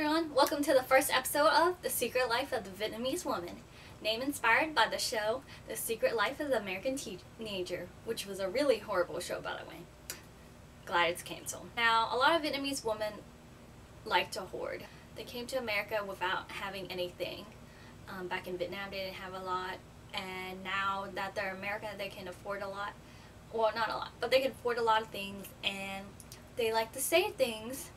everyone, welcome to the first episode of The Secret Life of the Vietnamese Woman. Name inspired by the show The Secret Life of the American Teenager, which was a really horrible show, by the way. Glad it's canceled. Now, a lot of Vietnamese women like to hoard. They came to America without having anything. Back in Vietnam they didn't have a lot, and now that they're American they can afford a lot. Well, not a lot, but they can afford a lot of things, and they like to save things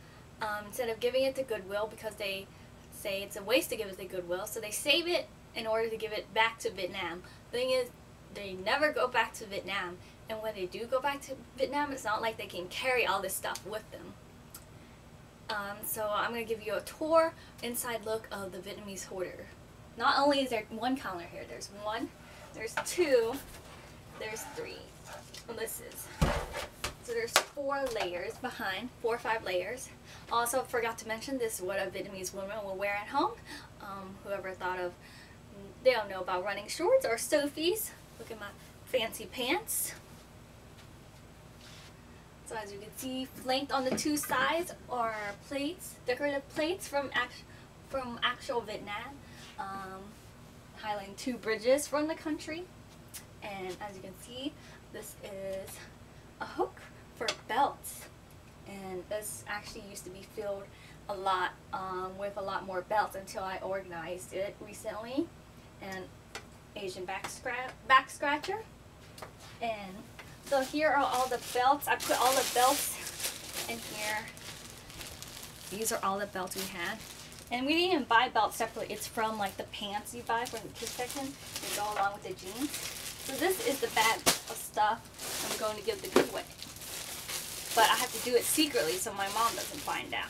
instead of giving it to Goodwill, because they say it's a waste to give it to Goodwill, so they save it in order to give it back to Vietnam. The thing is, they never go back to Vietnam, and when they do go back to Vietnam, it's not like they can carry all this stuff with them. So I'm going to give you a tour, inside look of the Vietnamese hoarder. Not only is there one counter here, there's one, there's two, there's three. Well, this is. So there's 4 layers behind, 4 or 5 layers. Also forgot to mention, this is what a Vietnamese woman will wear at home. Whoever thought of, they don't know about running shorts or softies. Look at my fancy pants. So as you can see, flanked on the 2 sides are plates, decorative plates from actual Vietnam, highlighting 2 bridges from the country. And as you can see, this is a hook for belts, and this actually used to be filled a lot with a lot more belts until I organized it recently. And Asian back scratcher. And so here are all the belts. I put all the belts in here. These are all the belts we had, and we didn't even buy belts separately. It's from like the pants you buy from the kids section. They go along with the jeans. So this is the bag of stuff I'm going to give the giveaway. But I have to do it secretly so my mom doesn't find out.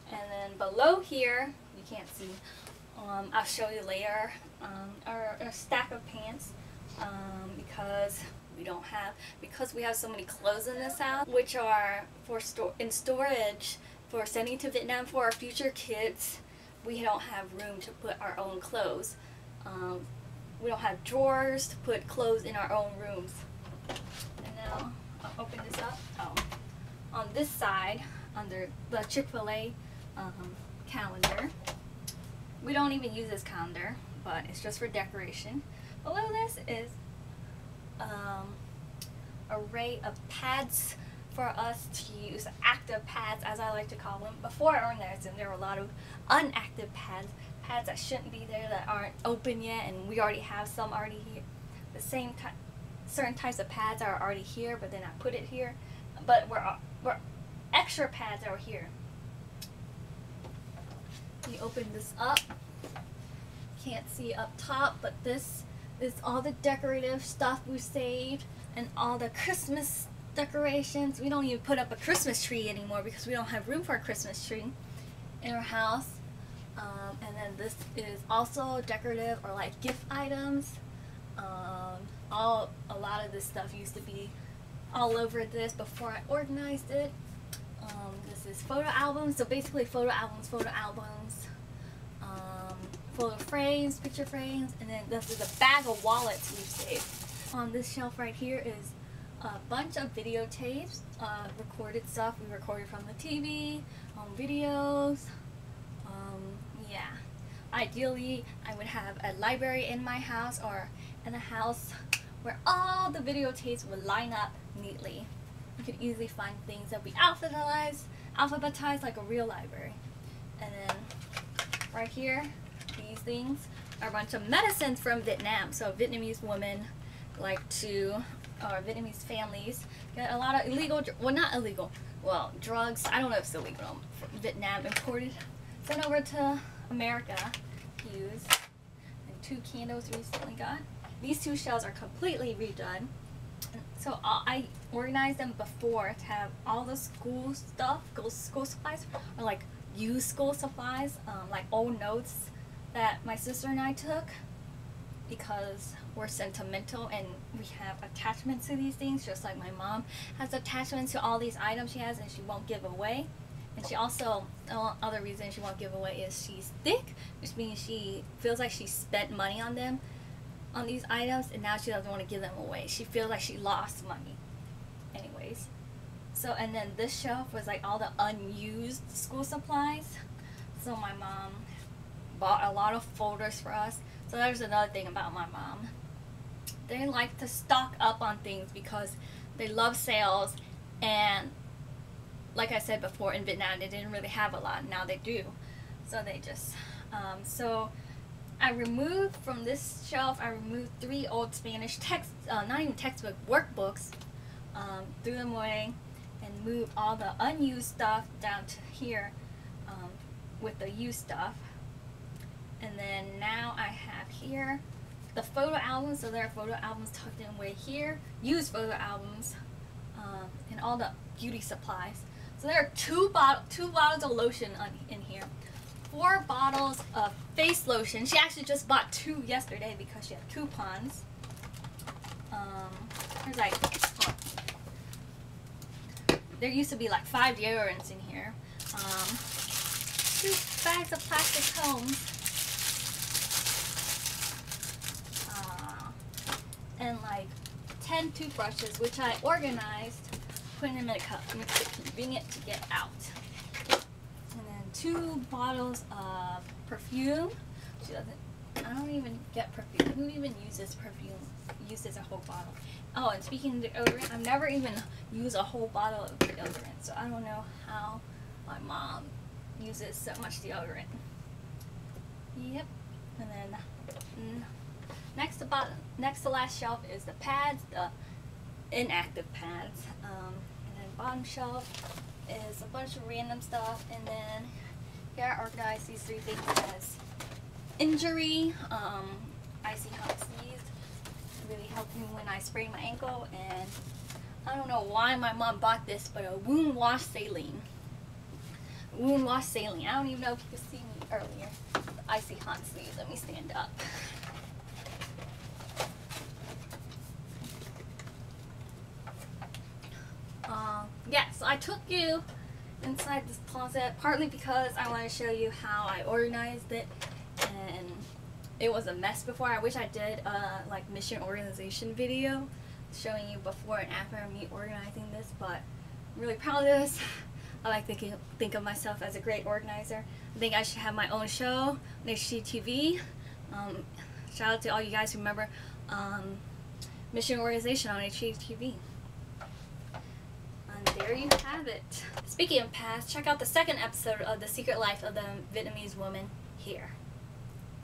And then below here, you can't see, I'll show you later, a stack of pants, because we have so many clothes in this house, which are in storage for sending to Vietnam for our future kids. We don't have room to put our own clothes. We don't have drawers to put clothes in our own rooms. And now I'll open this up. On this side, under the Chick-fil-A calendar, we don't even use this calendar, but it's just for decoration. Below this is array of pads for us to use, active pads as I like to call them. Before I organized them, there were a lot of unactive pads that shouldn't be there, that aren't open yet, and we already have some already here. The same certain types of pads are already here, but then I put it here. But we're extra pads are here. You open this up. Can't see up top, but this is all the decorative stuff we saved and all the Christmas decorations. We don't even put up a Christmas tree anymore because we don't have room for a Christmas tree in our house. And then this is also decorative or like gift items. A lot of this stuff used to be all over this before I organized it. This is photo albums. So basically photo albums, photo frames, picture frames, and then this is a bag of wallets we've saved. On this shelf right here is a bunch of videotapes, recorded stuff we recorded from the TV, videos. Yeah, ideally I would have a library in my house or in a house where all the videotapes would line up neatly. You could easily find things that would be alphabetized like a real library. And then right here, these things are a bunch of medicines from Vietnam. So Vietnamese women like to, or Vietnamese families get a lot of illegal, drugs. I don't know if it's illegal from Vietnam, imported, sent over to America to use. And 2 candles recently got. These 2 shelves are completely redone. So I organized them before to have all the school stuff, school supplies, or like used school supplies, like old notes that my sister and I took, because we're sentimental and we have attachments to these things, just like my mom has attachments to all these items she has and she won't give away. And she also, the other reason she won't give away is she's thick, which means she feels like she spent money on them, on these items, and now she doesn't want to give them away. She feels like she lost money. Anyways, so So, and then this shelf was like all the unused school supplies. So my mom bought a lot of folders for us. So there's another thing about my mom. They like to stock up on things because they love sales, and like I said before, in Vietnam they didn't really have a lot. Now they do. So they just, so I removed from this shelf, I removed 3 old Spanish not even textbook, workbooks, threw them away, and moved all the unused stuff down to here with the used stuff. And then now I have here the photo albums. So there are photo albums tucked in way here, used photo albums, and all the beauty supplies. So there are two bottles of lotion in here, 4 bottles of face lotion. She actually just bought 2 yesterday because she had coupons. There's like, there used to be like 5 deodorants in here. 2 bags of plastic combs. And like 10 toothbrushes, which I organized, putting them in a cup, makes it convenient to get out. And then 2 bottles of perfume. She doesn't, I don't even get perfume. Who even uses perfume? Uses a whole bottle. Oh, and speaking of deodorant, I've never even used a whole bottle of deodorant, so I don't know how my mom uses so much deodorant. Yep. And then next to last shelf is the pads, the inactive pads. And then bottom shelf is a bunch of random stuff. And then here I organized these 3 things as injury, icy hot sneeze. Really helped me when I sprained my ankle, and I don't know why my mom bought this, but a wound wash saline. Wound wash saline. I don't even know if you could see me earlier. The icy hot sneeze. Let me stand up. Yeah, so I took you inside this closet partly because I want to show you how I organized it, and it was a mess before. I wish I did a like mission organization video showing you before and after me organizing this, but I'm really proud of this. I like to think of myself as a great organizer. I think I should have my own show on HGTV. Shout out to all you guys who remember mission organization on HGTV. And there you have it. Speaking of past, check out the 2nd episode of The Secret Life of the Vietnamese Woman here.